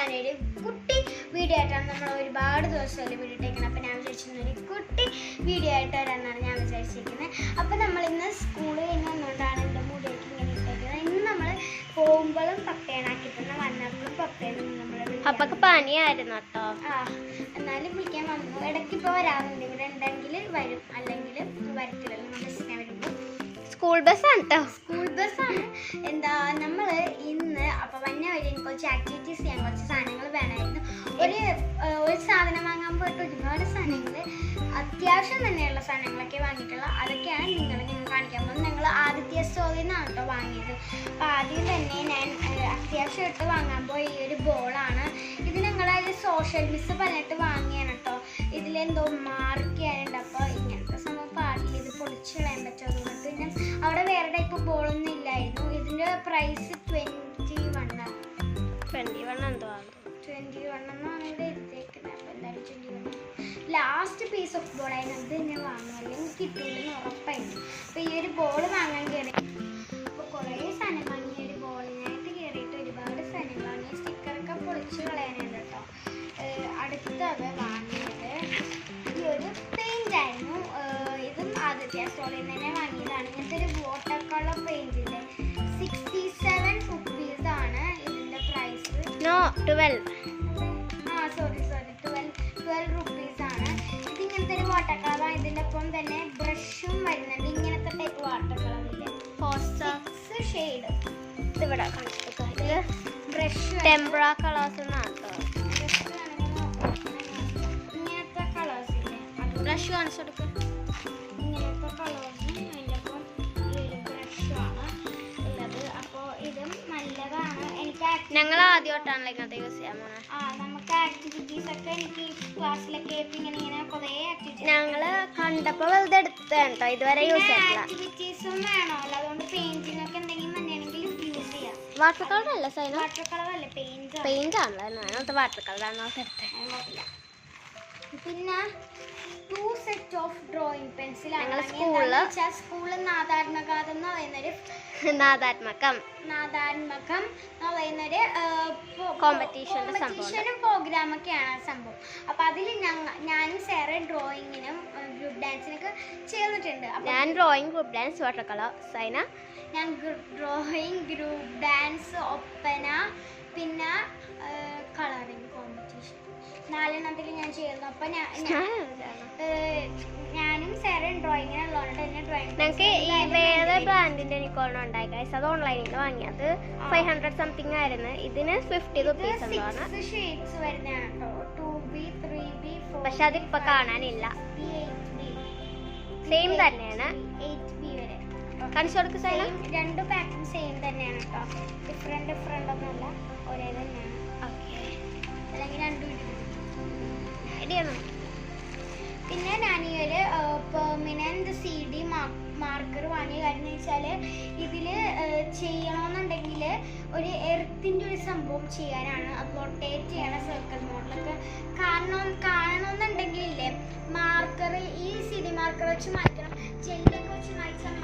ഞാനൊരു കുട്ടി വീഡിയോ ആയിട്ടാണ് നമ്മൾ ഒരുപാട് ദിവസമല്ലേ വീഡിയോ ഇട്ടേക്കുന്നത്. അപ്പോൾ ഞാൻ വിചാരിച്ചിരുന്ന ഒരു കുട്ടി വീഡിയോ ആയിട്ട് വരാമെന്നാണ് ഞാൻ വിചാരിച്ചിരിക്കുന്നത്. അപ്പോൾ നമ്മളിന്ന് സ്കൂളിൽ കഴിഞ്ഞ് വന്നുകൊണ്ടാണ് എൻ്റെ മുടിയൊക്കെ ഇങ്ങനെ ഇട്ടേക്കുന്നത്. ഇന്ന് നമ്മൾ പോകുമ്പോഴും പപ്പേനാക്കി തന്നെ വന്നപ്പോഴും പപ്പേനും നമ്മൾ അപ്പൊക്കെ പനിയായിരുന്നു കേട്ടോ. എന്നാലും വിളിക്കാൻ വന്നു. ഇടയ്ക്ക് ഇപ്പോൾ വരാറുണ്ട്. ഇവിടെ ഉണ്ടെങ്കിൽ വരും, അല്ലെങ്കിൽ വരത്തില്ല. നമ്മൾ ബസ്സിനെ വരുമ്പോൾ സ്കൂൾ ബസ്സാണ് കേട്ടോ. സ്കൂൾ ബസ്സാണ്. എന്താ നമ്മൾ ഇന്ന് അപ്പോൾ വന്ന വരെ എനിക്ക് കുറച്ച് ആക്ടിവിറ്റീസ് ചെയ്യാൻ കുറച്ച് സാധനങ്ങൾ വേണമായിരുന്നു. ഒരു സാധനം വാങ്ങാൻ പോയിട്ട് ഒരുപാട് സാധനങ്ങൾ അത്യാവശ്യം തന്നെയുള്ള സാധനങ്ങളൊക്കെ വാങ്ങിയിട്ടുള്ള അതൊക്കെയാണ് നിങ്ങൾ കാണിക്കാൻ പോകുന്നത്. ഞങ്ങൾ ആദിത്യ സ്റ്റോറിൽ നിന്നാണ് കേട്ടോ വാങ്ങിയത്. അപ്പോൾ ആദ്യം തന്നെ ഞാൻ അത്യാവശ്യമായിട്ട് വാങ്ങാൻ പോയ ഈ ഒരു ബോളാണ്. ഇത് ഞങ്ങളൊരു സോഷ്യൽ മിസ് പറഞ്ഞിട്ട് വാങ്ങിയാണ് കേട്ടോ. ഇതിലെന്തോ മാർക്ക് ചെയ്യാനുണ്ട്. അപ്പോൾ ഇങ്ങനത്തെ സംഭവം പാടില്ല, ഇത് പൊളിച്ച് കളയാൻ പറ്റുമോ. പിന്നെ അവിടെ വേറെ ടൈപ്പ് ബോളൊന്നും ഇല്ലായിരുന്നു. ഇതിൻ്റെ പ്രൈസ് 21 എന്തോ ആണ്. 21 എന്നാണ് ഇവിടെ എത്തിയേക്കുന്നത്. അപ്പോൾ എന്തായാലും 21 ലാസ്റ്റ് പീസ് ഓഫ് ബോളായിരുന്നു. അത് തന്നെ വാങ്ങും, അല്ലെങ്കിൽ കിട്ടില്ലെന്ന് ഉറപ്പായിരുന്നു. അപ്പോൾ ഈ ഒരു ബോൾ വാങ്ങാൻ കയറി. അപ്പോൾ കുറേ സാധനം വാങ്ങി. ഒരു ബോളിനായിട്ട് കയറിയിട്ട് ഒരുപാട് സാധനങ്ങൾ വാങ്ങി. സ്റ്റിക്കറൊക്കെ പൊളിച്ച് കളയാനുണ്ട് കേട്ടോ. അടുത്തത് വാങ്ങിയത് ഈ ഒരു പെയിൻ്റ് ആയിരുന്നു. ഇതും ആദിത്യ സ്റ്റോറിൽ നിന്ന് തന്നെ വാങ്ങിയതാണ്. ഇങ്ങനത്തെ ഒരു വാട്ടർ കളർ പെയിൻറ്റിൻ്റെ 67 റുപ്പീസ് ആണ് ഇതിൻ്റെ പ്രൈസ്. 12 12 റുപ്പീസ് ആണ്. ഇതിങ്ങനത്തെ ഒരു വാട്ടർ കളറാണ്. ഇതിൻ്റെ ഒപ്പം തന്നെ ബ്രഷും വരുന്നുണ്ട്. ഇങ്ങനത്തെ ടൈപ്പ് വാട്ടർ കളറില്ലേ, 6 ഷെയ്ഡ് ഇവിടെ കാണിച്ചിട്ട് ബ്രഷ് ടെംബ്ര കളേഴ്സ് എന്നാണ് കേട്ടോ. ഇങ്ങനത്തെ കളേഴ്സ് ഇല്ലേ, ബ്രഷ് കാണിച്ചെടുക്കും. ഇങ്ങനത്തെ കളേഴ്സും അതിൻ്റെ ഒപ്പം ഈ ഒരു ബ്രഷുമാണ് ഉള്ളത്. അപ്പോൾ ഇതും നല്ലതാണ്. എനിക്ക് ഞങ്ങൾ ആദ്യമായിട്ടാണല്ലോ ഇങ്ങനത്തെ യൂസ് ചെയ്യാൻ പോണേ. നമുക്ക് ആക്ടിവിറ്റീസ് ഒക്കെ എനിക്ക് ക്ലാസ്സിലൊക്കെ ഇങ്ങനെ കുറേ ആക്ടിവിറ്റീസ് ഞങ്ങള് കണ്ടപ്പോ വെറുതെ എടുത്തതാണ് കേട്ടോ. ഇതുവരെ യൂസ് ചെയ്തിട്ടില്ല. ആക്ടിവിറ്റീസും വേണമല്ലോ, അതുകൊണ്ട് പെയിന്റിംഗ് ഒക്കെ എന്തെങ്കിലും തന്നെയാണെങ്കിൽ യൂസ് ചെയ്യാം. വാട്ടർ കളർ അല്ല സൈന, വാട്ടർ കളർ അല്ലേ, പെയിന്റ് ആണല്ലോ. അങ്ങനത്തെ വാട്ടർ കളറാണ് എടുത്തത്. പിന്നെ 2 സെറ്റ് ഓഫ് ഡ്രോയിങ് പെൻസിലാണ്. ഞങ്ങൾ സ്കൂളിൽ നാദാത്മകം എന്ന് പറയുന്നൊരു കോമ്പറ്റീഷനും പ്രോഗ്രാമൊക്കെയാണ് സംഭവം. അപ്പോൾ അതിൽ ഞാനും സാറ് ഡ്രോയിങ്ങിനും ഗ്രൂപ്പ് ഡാൻസിനൊക്കെ ചേർന്നിട്ടുണ്ട്. ഞാൻ drawing, group dance, water colour. Saina ഞാൻ ഡ്രോയിങ്, ഗ്രൂപ്പ് ഡാൻസ്, ഒപ്പന, പിന്നെ കളറിങ് കോമ്പറ്റീഷൻ 4 ഞാൻ ചേർന്നു. അപ്പം ഞാനും സാറും ഡ്രോയിങ്ങിനുള്ളതുകൊണ്ട് തന്നെ ഞങ്ങൾക്ക് ഈ വേറെ ബ്രാൻഡിന്റെ നിക്കോൺ ഉണ്ടായി ഗൈസ്. അത് ഓൺലൈനിൽ വാങ്ങിയത് 500 സംതിങ് ആയിരുന്നു. ഇതിന് 50 റുപ്പീസ് എന്താണ്. ഷെയ്ഡ്സ് വരുന്നതാണ് കേട്ടോ. 2B, 3B, 4B, പക്ഷെ അതിപ്പോ കാണാനില്ല. 8B സെയിം തന്നെയാണ്. 8B വരെ കാണിച്ചു കൊടുക്ക് സൈന. 2 പാക്കും സെയിം തന്നെയാണ് കേട്ടോ. ഡിഫറെന്റ് ഒന്നുമല്ല, ഒരേ തന്നെയാണ്. ഓക്കെ, അല്ലെങ്കിൽ 2 ഇടിയാണ്. പിന്നെ ഞാൻ ഈ ഒരു പെർമനന്റ് CD മാർക്കർ വാങ്ങിയ കാര്യം എന്ന് വെച്ചാൽ ഇതിൽ ചെയ്യണമെന്നുണ്ടെങ്കിൽ ഒരു എർത്തിൻ്റെ ഒരു സംഭവം ചെയ്യാനാണ്. അത് റൊട്ടേറ്റ് ചെയ്യണം, സർക്കിൾ മോഡലൊക്കെ കാണണമെന്നുണ്ടെങ്കിൽ ഇല്ലേ മാർക്കർ, ഈ CD മാർക്കർ വെച്ച് മാറ്റണം. ജെല്ലൊക്കെ വെച്ച് മാറ്റാൻ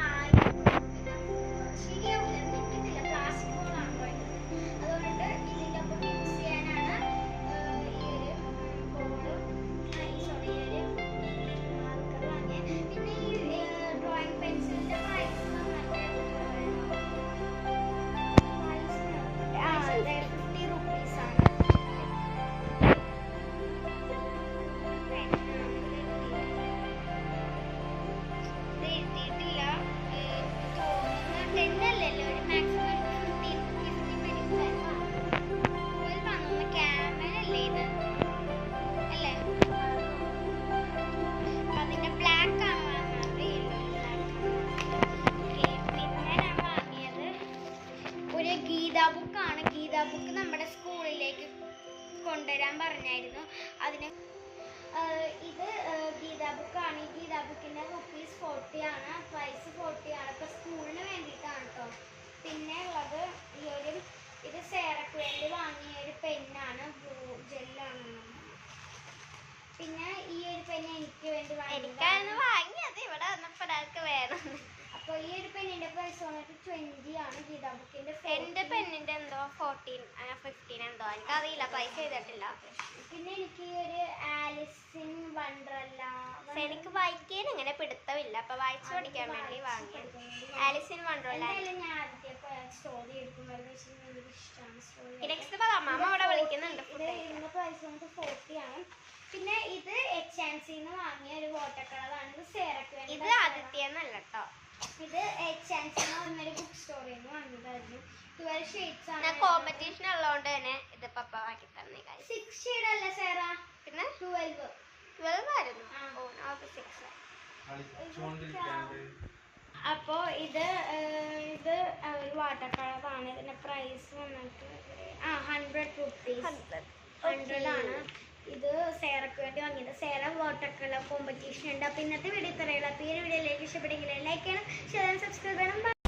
ശരിയാവില്ല, നിൽക്കത്തില്ല, പ്ലാസ്റ്റിക് ബോളാണ് പോയത്. അതുകൊണ്ട് ഇതിൻ്റെ ഒപ്പം യൂസ് ചെയ്യാനാണ് ഈ ഒരു ബോർഡ്, ഈ ഒരു മാർക്കർ വാങ്ങിയത്. പിന്നെ ഈ ഡ്രോയിങ് പെൻസിലിൻ്റെ പ്രൈസ് 50 റുപ്പീസാണ്. എത്തിയിട്ടില്ല തോന്നുന്നു. 10 അല്ലല്ലോ, ഒരു മാക്സിമം 50 വന്നു. ക്യാമറ അല്ലേ ഇത്, അല്ലേ? അതിൻ്റെ ബ്ലാക്ക് ആണ് വാങ്ങുന്നത്, യെല്ലോ ബ്ലാക്ക്. പിന്നെ ഞാൻ വാങ്ങിയത് ഒരു ഗീതാ ബുക്കാണ്. ഗീതാ ബുക്ക് നമ്മുടെ സ്കൂളിലേക്ക് കൊണ്ടുവരാൻ പറഞ്ഞായിരുന്നു. അതിന് ഇത് ഗീതാ ബുക്കാണ്. ഈ ഗീതാ ബുക്കിൻ്റെ റുപ്പീസ് 40 ആണ്, പ്രൈസ് 40 ആണ്. ഇപ്പോൾ സ്കൂളിന് വേണ്ടിയിട്ടാണ് കേട്ടോ. പിന്നെ ഉള്ളത് ഇത് സേറക്ക് വേണ്ടി വാങ്ങിയ ഒരു പെന്നാണ്, ബ്ലൂ ജെല്ലാണ്. പിന്നെ ഈ ഒരു പെന്ന് എനിക്ക് വേണ്ടി വാങ്ങിയത്. ഇവിടെ വന്നപ്പോൾ ഒരാൾക്ക് വേണം. അപ്പോൾ അപ്പോൾ ഈ ഒരു പെണ്ണിന്റെ പ്രൈസ് വന്നിട്ട് 20 ആണ്. ഗീത ബുക്കിന്റെ എന്റെ പെണ്ണിന്റെ എന്തോ 15 എന്തോ എനിക്കറിയില്ല, പൈസ ചെയ്തിട്ടില്ല. പിന്നെ എനിക്ക് ഈ ഒരു ആലിസ് ഇൻ വണ്ടർല എനിക്ക് വായിക്കാൻ അങ്ങനെ പിടുത്തമില്ല, അപ്പൊ വായിച്ചു പഠിക്കാൻ വേണ്ടി വാങ്ങി. Alice in Wonderland. എന്തായാലും ഞാൻ ആദ്യത്തെ സ്റ്റോറി എടുക്കുന്നത് എനിക്ക് ഇഷ്ടമാണ് സ്റ്റോറി. നെക്സ്റ്റ് അമ്മ അവിടെ വിളിക്കുന്നുണ്ട്. ഇത് ഇതിന്റെ പ്രൈസ് വന്നിട്ട് 40 ആണ്. പിന്നെ ഇത് HNC-ന്ന് വാങ്ങിയ ഒരു വാട്ടർ കളറാണ്. ഇത് സേറക്ക് വേണ്ടി. ഇത് ആദിത്യന്നല്ല കേട്ടോ, ഇത് HNC-ന്ന് പറഞ്ഞൊരു ബുക്ക് സ്റ്റോറിൽ നിന്ന് വാങ്ങിയതായിരുന്നു. 12 ഷെയ്ഡ്സ് ആണ്. ഞാൻ കോമ്പറ്റീഷൻ ഉള്ളതുകൊണ്ട് തന്നെ ഇത് പപ്പ വാങ്ങി തന്നെ. 6 ഷെയ്ഡ് അല്ല സേറ, പിന്നെ 12 ആയിരുന്നു. ഓ അത് 6. അപ്പോ ഇത് ഒരു വാട്ടർ കളറാണ്. ഇതിന്റെ പ്രൈസ് വന്നിട്ട് 100 rupees 100 ആണ്. ഇത് സേറക്ക് വേണ്ടി വാങ്ങിയത്. സേറ വാട്ടർ കളർ കോമ്പറ്റീഷൻ ഉണ്ട്. അപ്പൊ ഇന്നത്തെ വീഡിയോ ഇത്രയുള്ള. അപ്പോൾ ഈ വീഡിയോയിലേക്ക് ഇഷ്ടപ്പെട്ടെങ്കിൽ ലൈക്ക് ചെയ്യണം, ഷെയർ, സബ്സ്ക്രൈബ് ചെയ്യണം.